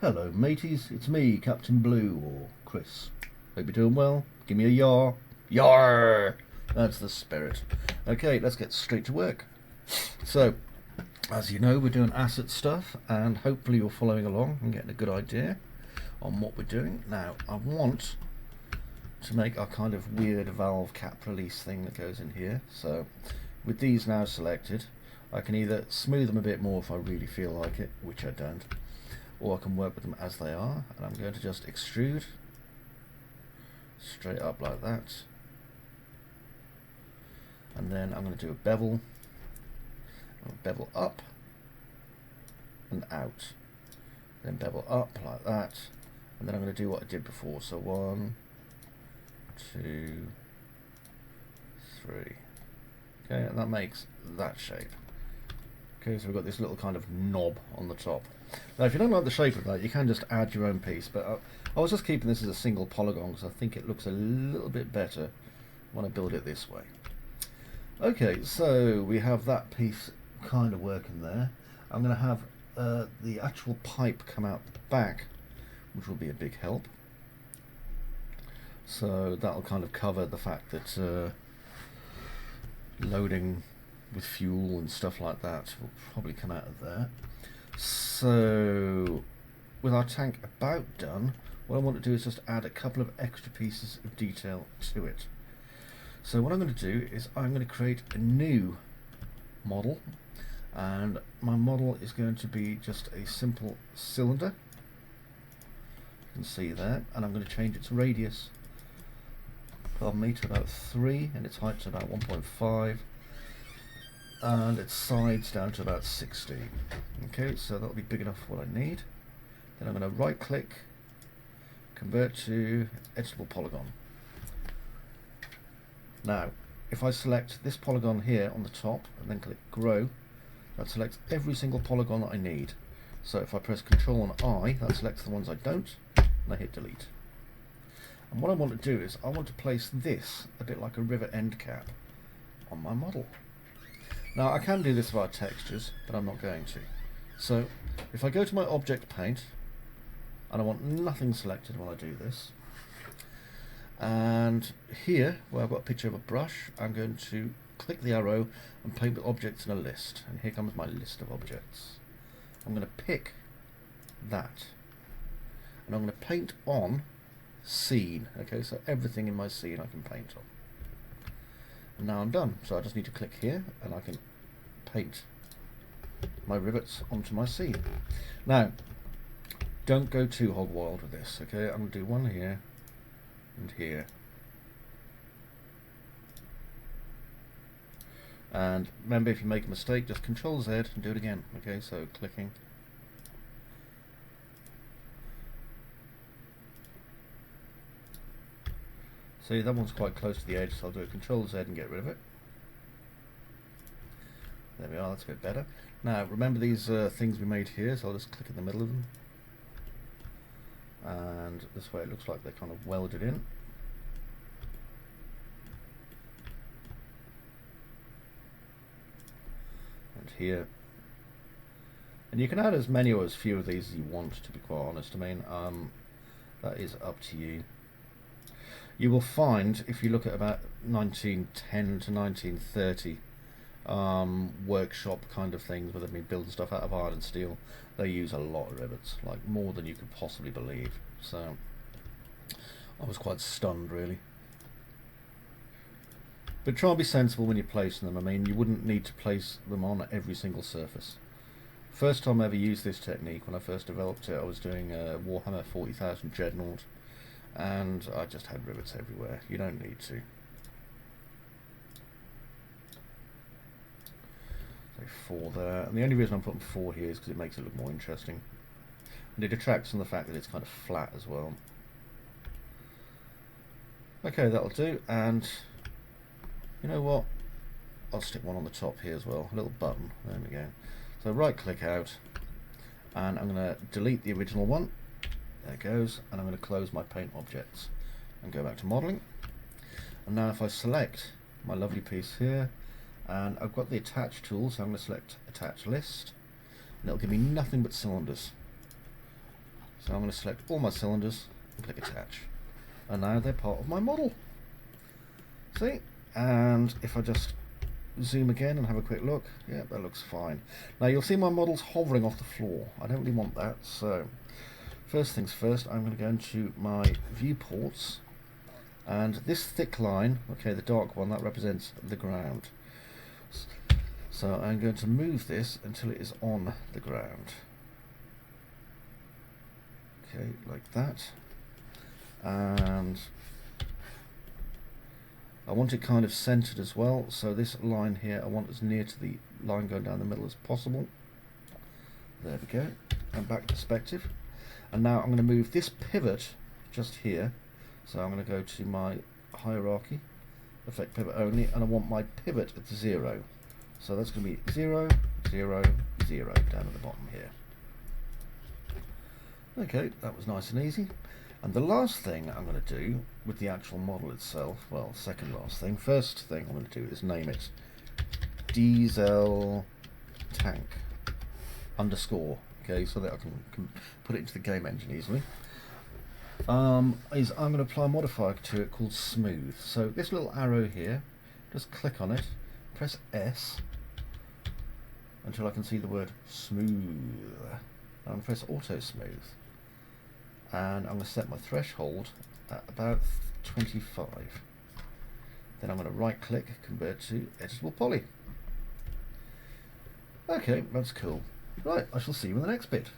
Hello mateys, it's me, Captain Blue, or Chris. Hope you're doing well. Give me a yar. Yar! That's the spirit. Okay, let's get straight to work. So, as you know, we're doing asset stuff, and hopefully you're following along and getting a good idea on what we're doing. Now, I want to make our kind of weird valve cap release thing that goes in here. So, with these now selected, I can either smooth them a bit more if I really feel like it, which I don't, or I can work with them as they are, and I'm going to just extrude straight up like that, and then I'm going to do a bevel. I'll bevel up and out, then bevel up like that, and then I'm going to do what I did before. So 1, 2, 3. Okay, and that makes that shape. Okay, so we've got this little kind of knob on the top. Now, if you don't like the shape of that, you can just add your own piece, but I was just keeping this as a single polygon because I think it looks a little bit better when I build it this way. Okay, so we have that piece kind of working there. I'm going to have the actual pipe come out the back, which will be a big help. So that'll kind of cover the fact that loading with fuel and stuff like that will probably come out of there. So with our tank about done, what I want to do is just add a couple of extra pieces of detail to it. So what I'm going to do is I'm going to create a new model, and my model is going to be just a simple cylinder. You can see there, and I'm going to change its radius, pardon me, to about 3, and its height to about 1.5. and its sides down to about 16. Okay, so that'll be big enough for what I need. Then I'm going to right click, convert to editable polygon. Now, if I select this polygon here on the top and then click grow, that selects every single polygon that I need. So if I press Ctrl and I, that selects the ones I don't, and I hit delete. And what I want to do is I want to place this a bit like a river end cap on my model. Now I can do this via textures, but I'm not going to. So if I go to my object paint, and I want nothing selected when I do this, and here where I've got a picture of a brush, I'm going to click the arrow and paint with objects in a list, and here comes my list of objects. I'm going to pick that, and I'm going to paint on scene. Okay, so everything in my scene I can paint on. And now I'm done, so I just need to click here and I can paint my rivets onto my scene. Now, don't go too hog wild with this, okay? I'm going to do one here and here. And remember, if you make a mistake, just Ctrl Z and do it again. Okay, so clicking. See, that one's quite close to the edge, so I'll do a Ctrl Z and get rid of it. There we are, that's a bit better. Now, remember these things we made here, so I'll just click in the middle of them. And this way it looks like they're kind of welded in. And here. And you can add as many or as few of these as you want, to be quite honest. I mean, that is up to you. You will find, if you look at about 1910 to 1930 workshop kind of things where they've been building stuff out of iron and steel, they use a lot of rivets, like more than you could possibly believe. So I was quite stunned, really. But try and be sensible when you're placing them. I mean, you wouldn't need to place them on every single surface. First time I ever used this technique, when I first developed it, I was doing Warhammer 40,000 Dreadnought, and I just had rivets everywhere. You don't need to. So 4 there, and the only reason I'm putting 4 here is because it makes it look more interesting, and it detracts from the fact that it's kind of flat as well. Okay, that'll do, and you know what? I'll stick one on the top here as well, a little button. There we go. So right click out, and I'm going to delete the original one. There it goes, and I'm going to close my paint objects and go back to modeling. And now if I select my lovely piece here, and I've got the attach tool, so I'm going to select attach list, and it'll give me nothing but cylinders. So I'm going to select all my cylinders and click attach. And now they're part of my model. See? And if I just zoom again and have a quick look, yeah, that looks fine. Now you'll see my model's hovering off the floor. I don't really want that, so first things first, I'm going to go into my viewports, and this thick line, okay, the dark one, that represents the ground. So I'm going to move this until it is on the ground. Okay, like that. And I want it kind of centered as well, so this line here I want as near to the line going down the middle as possible. There we go, and back to perspective. And now I'm going to move this pivot just here, so I'm going to go to my hierarchy, effect pivot only, and I want my pivot at 0. So that's going to be 0, 0, 0 down at the bottom here. Okay, that was nice and easy. And the last thing I'm going to do with the actual model itself, well, second last thing, first thing I'm going to do is name it diesel tank underscore, okay, so that I can put it into the game engine easily. I'm going to apply a modifier to it called smooth. So this little arrow here, just click on it, press S until I can see the word smooth. And press auto smooth. And I'm going to set my threshold at about 25. Then I'm going to right click, convert to editable poly. Okay, that's cool. Right, I shall see you in the next bit.